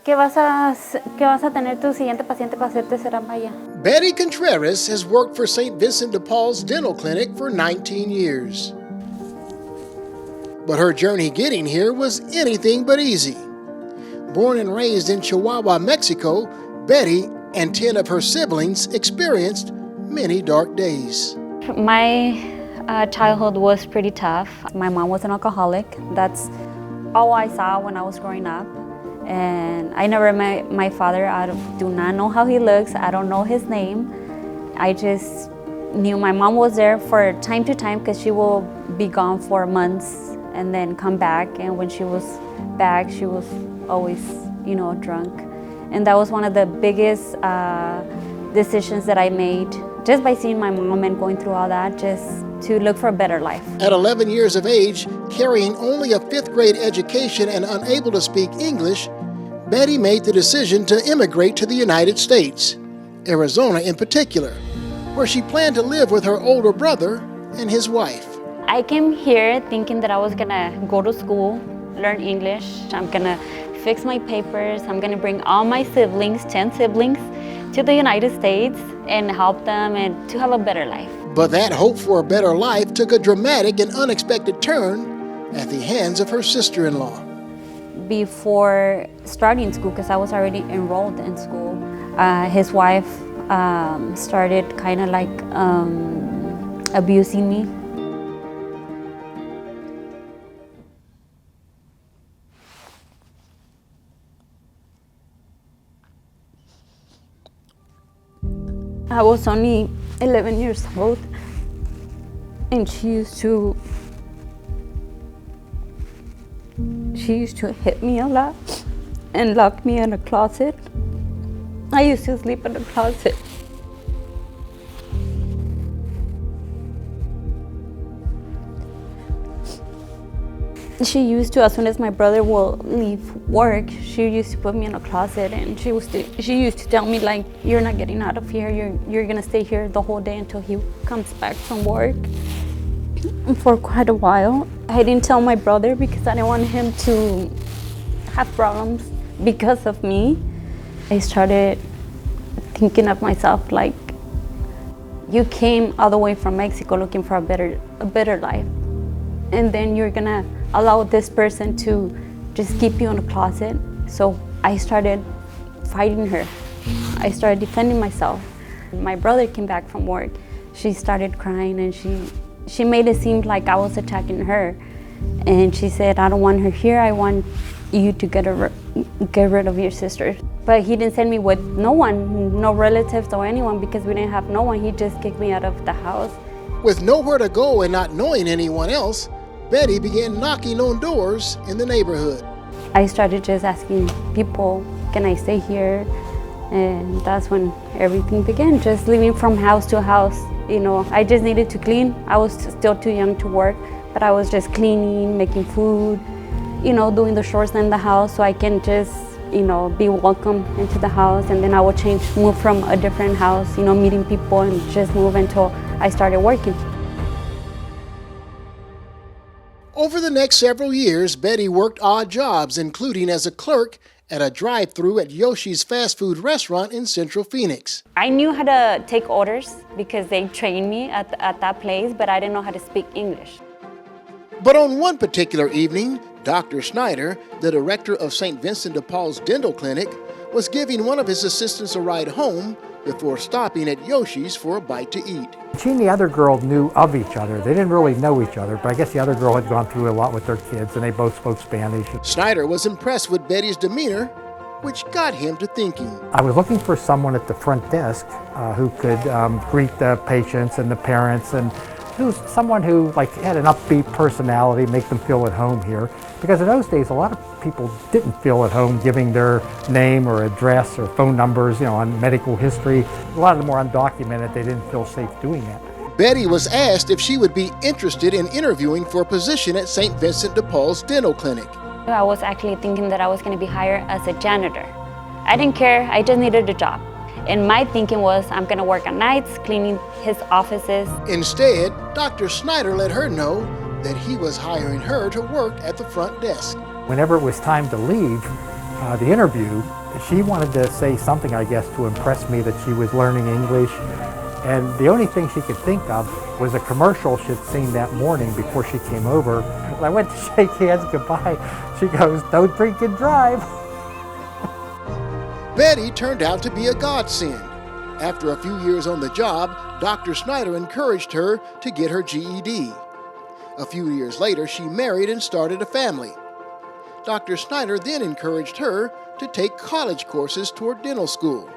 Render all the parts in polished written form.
¿Qué vas a tener tu siguiente paciente para hacerte ceramaya? Betty Contreras has worked for St. Vincent de Paul's dental clinic for 19 years. But her journey getting here was anything but easy. Born and raised in Chihuahua, Mexico, Betty and 10 of her siblings experienced many dark days. My childhood was pretty tough. My mom was an alcoholic. That's all I saw when I was growing up. And I never met my father. I do not know how he looks. I don't know his name. I just knew my mom was there for time to time because she will be gone for months and then come back. And when she was back, she was always, drunk. And that was one of the biggest decisions that I made just by seeing my mom and going through all that, just to look for a better life. At 11 years of age, carrying only a 5th grade education and unable to speak English, Betty made the decision to immigrate to the United States, Arizona in particular, where she planned to live with her older brother and his wife. I came here thinking that I was gonna go to school, learn English. I'm gonna fix my papers. I'm gonna bring all my siblings, 10 siblings, to the United States and help them and to have a better life. But that hope for a better life took a dramatic and unexpected turn at the hands of her sister-in-law. Before starting school, because I was already enrolled in school, his wife started kind of like abusing me. I was only 11 years old, and she used to hit me a lot and lock me in a closet. I used to sleep in the closet. She used to, as soon as my brother will leave work, she used to put me in a closet, and she used to tell me, like, you're not getting out of here, you're gonna stay here the whole day until he comes back from work. For quite a while, I didn't tell my brother because I didn't want him to have problems because of me. I started thinking of myself like, you came all the way from Mexico looking for a better life, and then you're gonna allow this person to just keep you in a closet. So I started fighting her. I started defending myself. My brother came back from work. She started crying, and she made it seem like I was attacking her. And she said, I don't want her here. I want you to get rid of your sister. But he didn't send me with no one, no relatives or anyone, because we didn't have no one. He just kicked me out of the house. With nowhere to go and not knowing anyone else, Betty began knocking on doors in the neighborhood. I started just asking people, can I stay here? And that's when everything began, just living from house to house. I just needed to clean. I was still too young to work, but I was just cleaning, making food, doing the chores in the house so I can just, be welcome into the house. And then I would move from a different house, meeting people, and just move until I started working. Over the next several years, Betty worked odd jobs, including as a clerk at a drive-thru at Yoshi's fast food restaurant in Central Phoenix. I knew how to take orders because they trained me at that place, but I didn't know how to speak English. But on one particular evening, Dr. Snyder, the director of St. Vincent de Paul's dental clinic, was giving one of his assistants a ride home before stopping at Yoshi's for a bite to eat. She and the other girl knew of each other. They didn't really know each other, but I guess the other girl had gone through a lot with their kids, and they both spoke Spanish. Snyder was impressed with Betty's demeanor, which got him to thinking. I was looking for someone at the front desk who could greet the patients and the parents, and who's someone who had an upbeat personality, make them feel at home here. Because in those days, a lot of people didn't feel at home giving their name or address or phone numbers, on medical history. A lot of them were undocumented. They didn't feel safe doing that. Betty was asked if she would be interested in interviewing for a position at St. Vincent de Paul's dental clinic. I was actually thinking that I was going to be hired as a janitor. I didn't care. I just needed a job. And my thinking was, I'm going to work at nights, cleaning his offices. Instead, Dr. Snyder let her know that he was hiring her to work at the front desk. Whenever it was time to leave, the interview, she wanted to say something, I guess, to impress me that she was learning English. And the only thing she could think of was a commercial she'd seen that morning before she came over. When I went to shake hands goodbye, she goes, "Don't drink and drive." Betty turned out to be a godsend. After a few years on the job, Dr. Snyder encouraged her to get her GED. A few years later, she married and started a family. Dr. Snyder then encouraged her to take college courses toward dental school.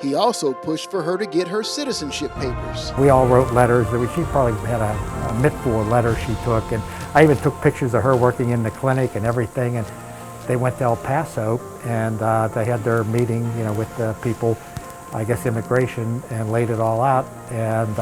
He also pushed for her to get her citizenship papers. We all wrote letters. She probably had a mittful of letters she took, and I even took pictures of her working in the clinic and everything. And they went to El Paso, and they had their meeting, with the people, I guess immigration, and laid it all out. And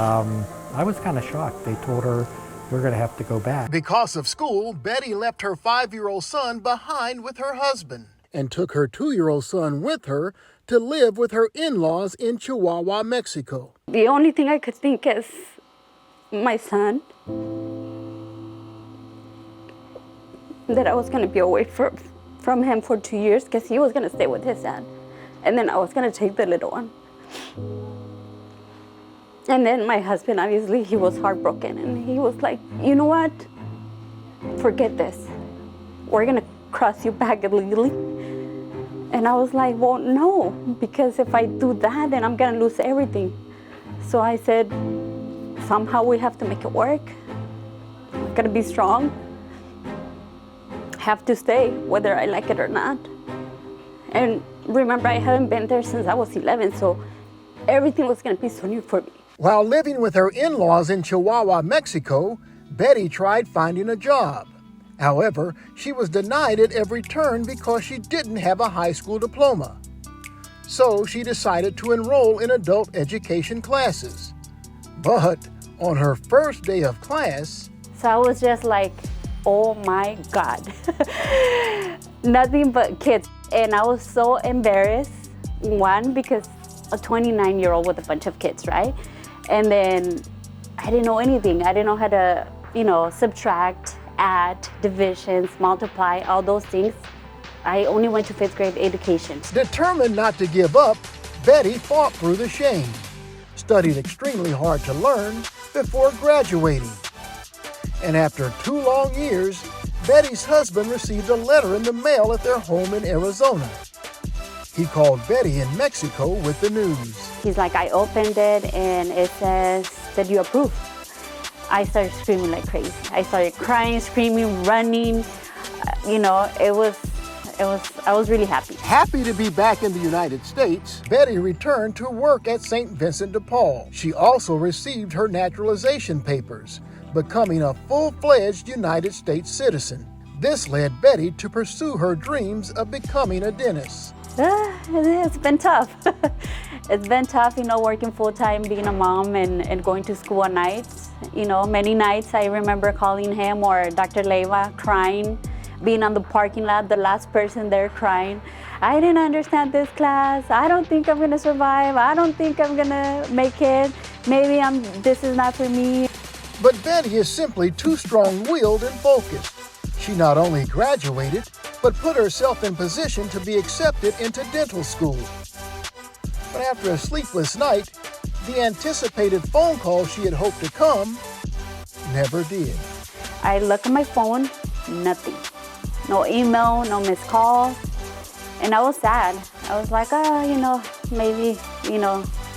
I was kind of shocked. They told her, "We're going to have to go back." Because of school, Betty left her 5-year-old son behind with her husband and took her 2-year-old son with her to live with her in-laws in Chihuahua, Mexico. The only thing I could think is my son, that I was going to be away from him for 2 years because he was going to stay with his dad. And then I was going to take the little one. And then my husband, obviously, he was heartbroken. And he was like, "You know what? Forget this. We're going to cross you back illegally." And I was like, "Well, no, because if I do that, then I'm going to lose everything." So I said, somehow we have to make it work. We're going to be strong. Have to stay, whether I like it or not. And remember, I haven't been there since I was 11, so everything was going to be so new for me. While living with her in-laws in Chihuahua, Mexico, Betty tried finding a job. However, she was denied at every turn because she didn't have a high school diploma. So she decided to enroll in adult education classes. But on her first day of class... So I was just like, oh my God. Nothing but kids. And I was so embarrassed. One, because a 29-year-old with a bunch of kids, right? And then I didn't know anything. I didn't know how to, subtract, add, divisions, multiply, all those things. I only went to 5th grade education. Determined not to give up, Betty fought through the shame, studied extremely hard to learn before graduating. And after 2 long years, Betty's husband received a letter in the mail at their home in Arizona. He called Betty in Mexico with the news. He's like, "I opened it and it says that you approve." I started screaming like crazy. I started crying, screaming, running. I was really happy. Happy to be back in the United States, Betty returned to work at St. Vincent de Paul. She also received her naturalization papers, becoming a full-fledged United States citizen. This led Betty to pursue her dreams of becoming a dentist. It's been tough. It's been tough, working full-time, being a mom and going to school at nights. Many nights I remember calling him or Dr. Leva crying, being on the parking lot, the last person there crying. "I didn't understand this class. I don't think I'm gonna survive. I don't think I'm gonna make it. Maybe this is not for me." But Betty is simply too strong-willed and focused. She not only graduated, but put herself in position to be accepted into dental school. But after a sleepless night, the anticipated phone call she had hoped to come never did. I look at my phone, nothing. No email, no missed call. And I was sad. I was like, maybe,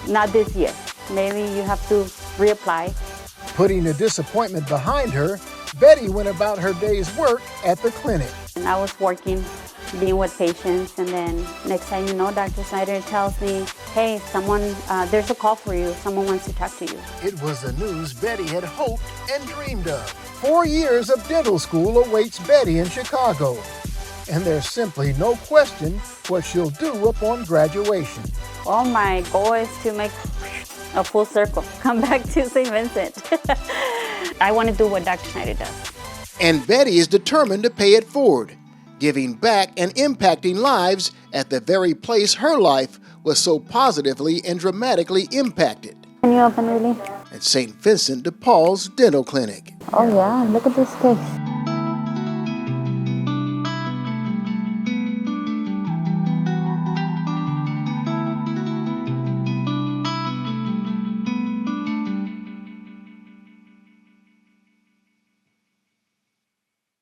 not this year. Maybe you have to reapply. Putting the disappointment behind her, Betty went about her day's work at the clinic. And I was working, being with patients, and then next time you know, Dr. Snyder tells me, "Hey, there's a call for you. Someone wants to talk to you." It was the news Betty had hoped and dreamed of. 4 years of dental school awaits Betty in Chicago, and there's simply no question what she'll do upon graduation. Well, my goal is to make a full circle, come back to St. Vincent. I want to do what Dr. Snyder does. And Betty is determined to pay it forward, giving back and impacting lives at the very place her life was so positively and dramatically impacted. Can you open really? At St. Vincent de Paul's Dental Clinic. Oh yeah, look at this case.